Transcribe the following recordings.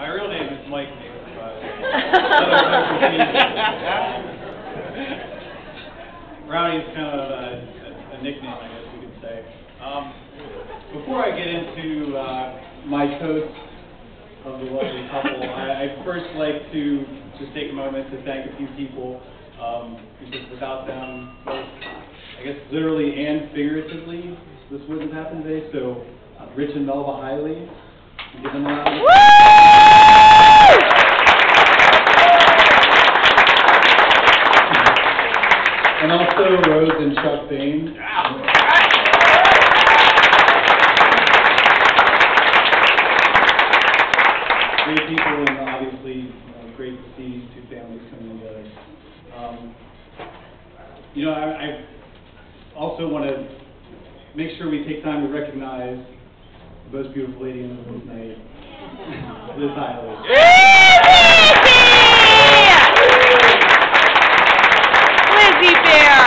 My real name is Mike. Rowdy is kind of a nickname, I guess we could say. Before I get into my toast of the lovely couple, I'd first like to just take a moment to thank a few people, because without them, both, I guess literally and figuratively, this wouldn't happen today. So, Rich and Melba Hiley, give them a round of applause. And also Rose and Chuck Bain. Great people, and obviously great to see these two families coming together. I also want to make sure we take time to recognize the most beautiful lady in the room tonight, Liz+Greg. Lizzie Bear.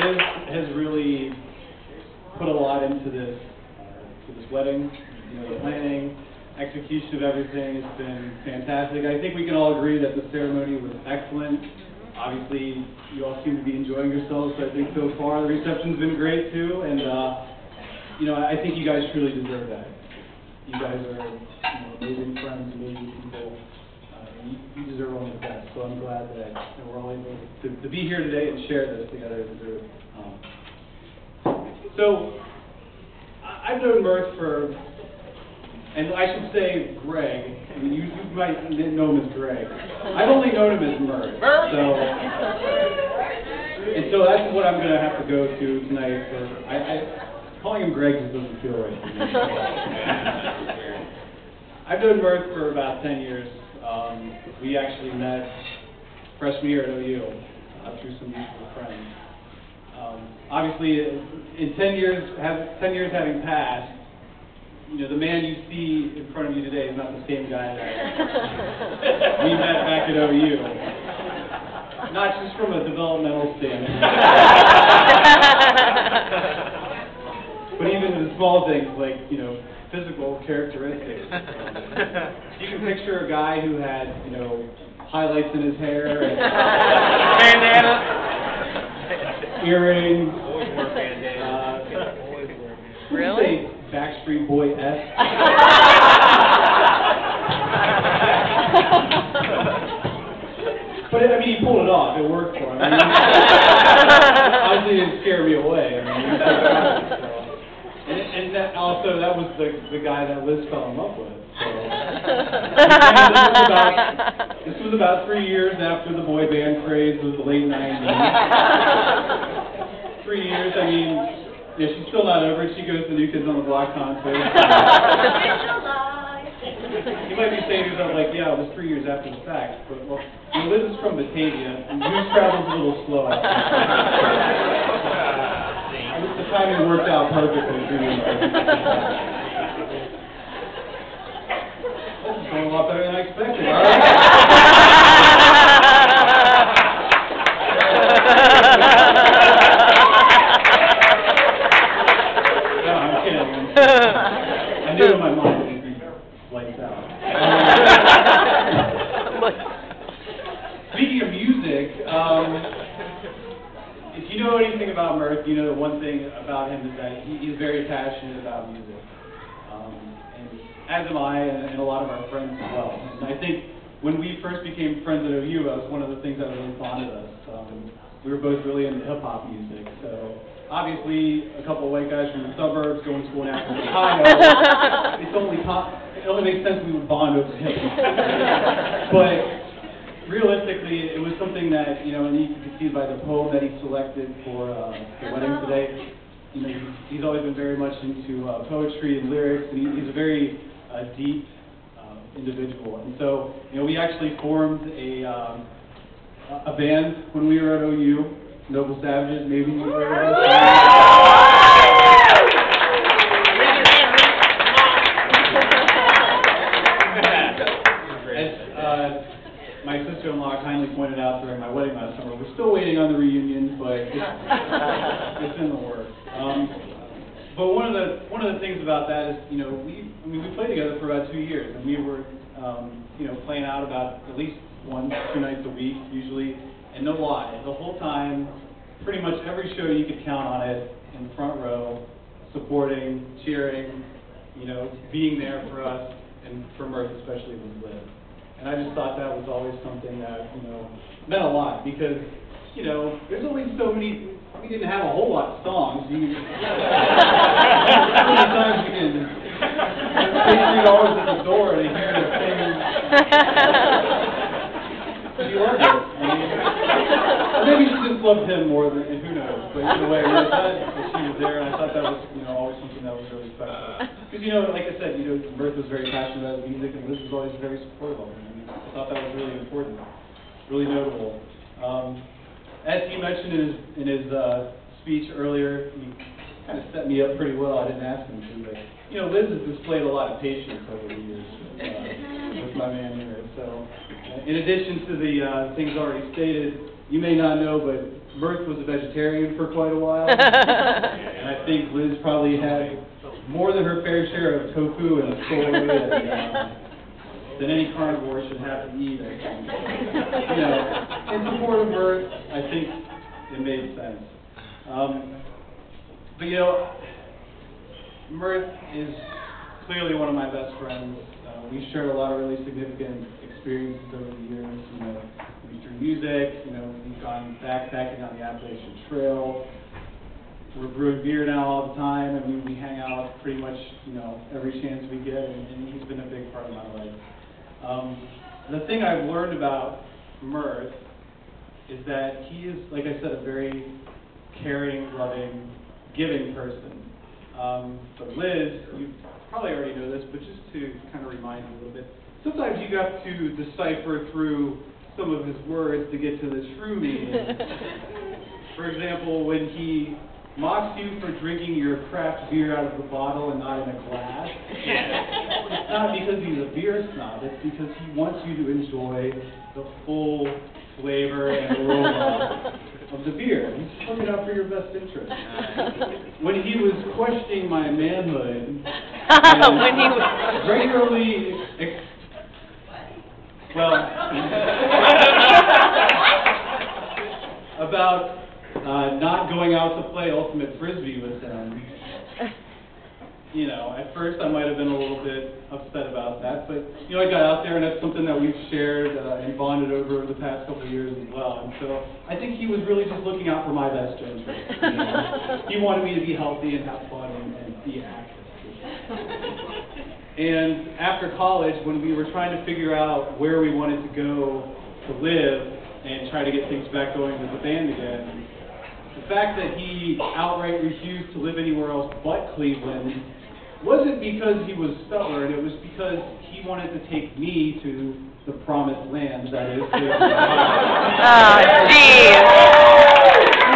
Liz has really put a lot into this wedding. The planning, execution of everything has been fantastic. I think we can all agree that the ceremony was excellent. Obviously, you all seem to be enjoying yourselves, I think, so far. The reception's been great, too, and, I think you guys truly deserve that. You guys are, amazing friends, amazing people. You deserve all the best, so I'm glad that we're all able to be here today and share this together as a group. So, I've known Mirth for, and I should say Greg. I mean, you might know him as Greg. I've only known him as Mirth. So that's what I'm going to have to go to tonight. Calling him Greg just doesn't feel right to me. I've known Mirth for about 10 years. We actually met freshman year at OU through some mutual friends. Obviously, in 10 years having passed, the man you see in front of you today is not the same guy that we met back at OU. Not just from a developmental standpoint, but even the small things like, physical characteristics. You can picture a guy who had, highlights in his hair and bandana, earrings. Really? Backstreet Boy-esque. But he pulled it off. It worked for him. Honestly, it didn't scare me away. And that also, that was the guy that Liz fell in love with. So. This was about 3 years after the boy band craze was the late 90s. 3 years, yeah, she's still not over it. She goes to New Kids on the Block concert. You might be saying to yourself, like, yeah, it was 3 years after the fact. But, well, Liz is from Batavia, and news travels a little slow. The timing worked out perfectly. This is going a lot better than I expected. All right? I knew in my mind it would be lights out. Speaking of music, if you know anything about Mirth, you know the one thing about him is that he's very passionate about music. And as am I, and a lot of our friends as well. And I think when we first became friends at OU, that was one of the things that really bonded us. We were both really into hip-hop music, so obviously, a couple of white guys from the suburbs going to school in Akron, Ohio, it only makes sense we would bond over hip-hop. But realistically, it was something that, and you can see by the poem that he selected for the wedding today, he's always been very much into poetry and lyrics, and he's a very deep individual. And so, we actually formed a band when we were at OU. Noble Savages, maybe you heard of us. As my sister-in-law kindly pointed out during my wedding last summer, we're still waiting on the reunion, but it's in the works. But one of the things about that is, you know, we played together for about 2 years, and we were, you know, playing out about at least 1 to 2 nights a week usually, and no lie, the whole time, pretty much every show you could count on it in the front row, supporting, cheering, you know, being there for us, and for Mirth especially with Liz. And I just thought that was always something that, you know, meant a lot, because, you know, there's only so many, we didn't have a whole lot of songs. How many times you can pay $3 at the door and hear her sing. She loved it. I mean, maybe she just loved him more than, who knows. But either way, we thought that she was there, and I thought that was, you know, always something that was really special. Because, you know, like I said, you know, Mirth was very passionate about music, and Liz was always very supportive of him. And I thought that was really important, really notable. As he mentioned in his speech earlier, he kind of set me up pretty well. I didn't ask him to, but you know, Liz has displayed a lot of patience over the years with my man here. So, in addition to the things already stated, you may not know, but Mirth was a vegetarian for quite a while, and I think Liz probably had more than her fair share of tofu and soy than any carnivore should have to eat. I think. You know, in support of Mirth, I think it made sense. But you know, Mirth is clearly one of my best friends. We've shared a lot of really significant experiences over the years. You know, through music. You know, we've gone backpacking on the Appalachian Trail. We're brewing beer now all the time, and we hang out pretty much, you know, every chance we get, and he's been a big part of my life. The thing I've learned about Mirth is that he is, like I said, a very caring, loving, giving person. But Liz, you probably already know this, but just to kind of remind you a little bit, sometimes you have to decipher through some of his words to get to the true meaning. For example, when he mocks you for drinking your craft beer out of the bottle and not in a glass, it's not because he's a beer snob, it's because he wants you to enjoy the full flavor and aroma of the beer. He's looking out for your best interest. When he was questioning my manhood, when he was regularly, about not going out to play ultimate frisbee with him. You know, at first I might have been a little bit upset about that, but you know, I got out there, and that's something that we've shared and bonded over the past couple of years as well. And so I think he was really just looking out for my best interest. You know? He wanted me to be healthy and have fun and be active. And after college, when we were trying to figure out where we wanted to go to live and try to get things back going with the band again, the fact that he outright refused to live anywhere else but Cleveland wasn't because he was stubborn, it was because he wanted to take me to the promised land, that is. Oh, geez.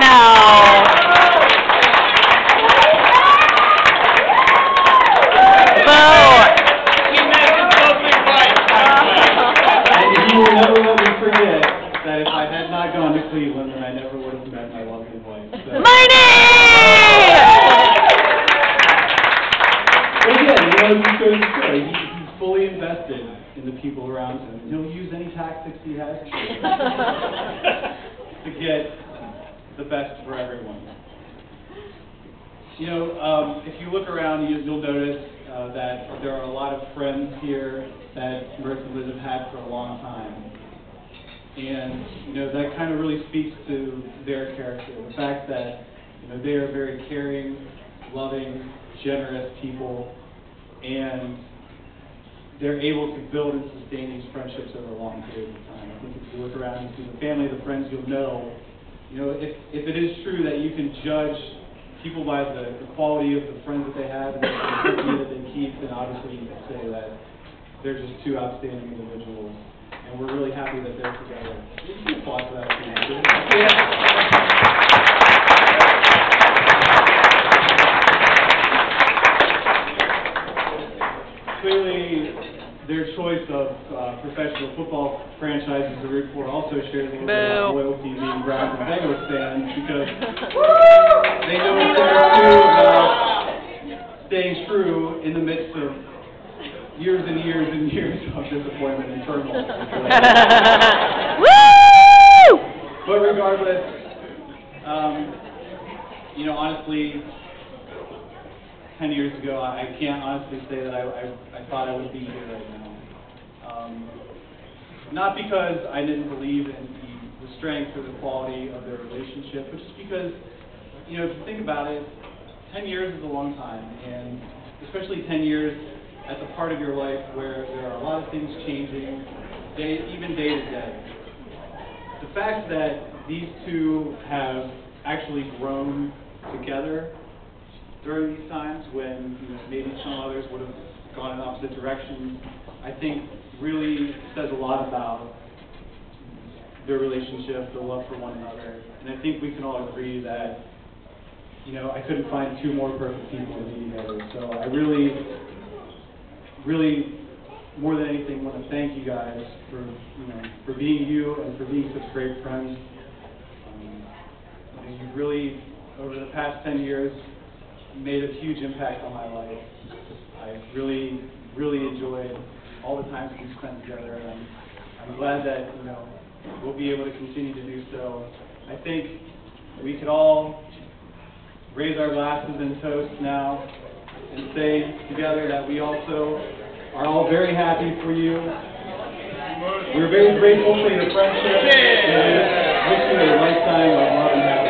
No. Boo. He mentioned something right. And he will never let me forget that if I had not gone to Cleveland, then I never would have met my lovely wife. So. But again, you know, just goes to show, he's fully invested in the people around him. He'll use any tactics he has to get the best for everyone. You know, if you look around, you'll notice that there are a lot of friends here that Mirth and Liz have had for a long time. And, you know, that kind of really speaks to their character. The fact that, you know, they are very caring, loving, generous people, and they're able to build and sustain these friendships over a long period of time. I think if you look around and see the family, the friends, you'll know, you know, if it is true that you can judge people by the quality of the friends that they have and the company that they keep, then obviously you can say that they're just two outstanding individuals. And we're really happy that they're together. You can applaud for that if you want to. Clearly, their choice of professional football franchises to root for also shares a little bit of loyalty being Browns and Bengals fans, because they know a thing or two about staying true in the midst of years and years and years of disappointment and turmoil. Woo! But regardless, you know, honestly, 10 years ago, I can't honestly say that I thought I would be here right now. Not because I didn't believe in the strength or the quality of their relationship, but just because, you know, if you think about it, 10 years is a long time, and especially 10 years at the part of your life where there are a lot of things changing, even day to day. The fact that these two have actually grown together during these times when, you know, maybe some others would have gone in opposite directions, I think really says a lot about their relationship, the love for one another. And I think we can all agree that, you know, I couldn't find two more perfect people to be together. So I really, more than anything, want to thank you guys for, you know, for being you and for being such great friends. And you really, over the past 10 years, made a huge impact on my life. I really enjoyed all the times we spent together, and I'm glad that, you know, we'll be able to continue to do so. I think we could all raise our glasses and toast now and say together that we also are all very happy for you. We're very grateful for your friendship and wish you a lifetime of love and happiness.